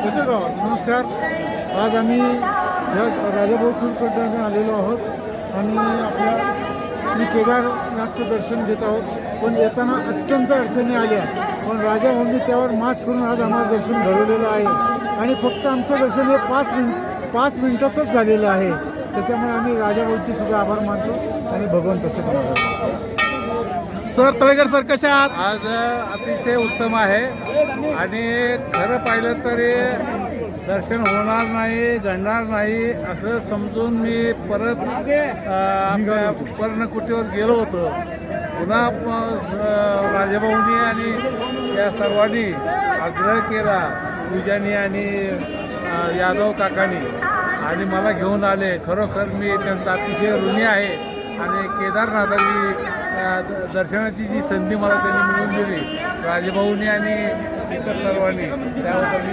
येतो का? नमस्कार. आज आम्ही या राजाभाऊ टूरकडे आलेलो आहोत आणि आपल्या श्री केदारनाथचं दर्शन घेत आहोत. पण येताना अत्यंत अडचणी आल्या, पण राजाभाऊंनी त्यावर मात करून आज आम्हाला दर्शन घडवलेलं आहे. आणि फक्त आमचं दर्शन हे 5 मिनिटातच झालेलं आहे. त्याच्यामुळे आम्ही राजाभाऊंचे सुद्धा आभार मानतो आणि भगवंताचे पण आभार. सर तळेकर सर कसे आहात? आज अतिशय उत्तम आहे आणि खरं पाहिलं तरी दर्शन होणार नाही, घडणार नाही असं समजून मी परत आपल्या पर्णकुटीवर गेलो होतो. पुन्हा राजाभाऊंनी आणि या सर्वांनी आग्रह केला, पूजानी आणि यादव काकांनी, आणि मला घेऊन आले. खरोखर मी त्यांचा अतिशय ऋणी आहे. आणि केदारनाथाची दर्शनाची जी संधी मला त्यांनी मिळवून दिली राजाभाऊंनी आणि इतर सर्वांनी, त्याबद्दल मी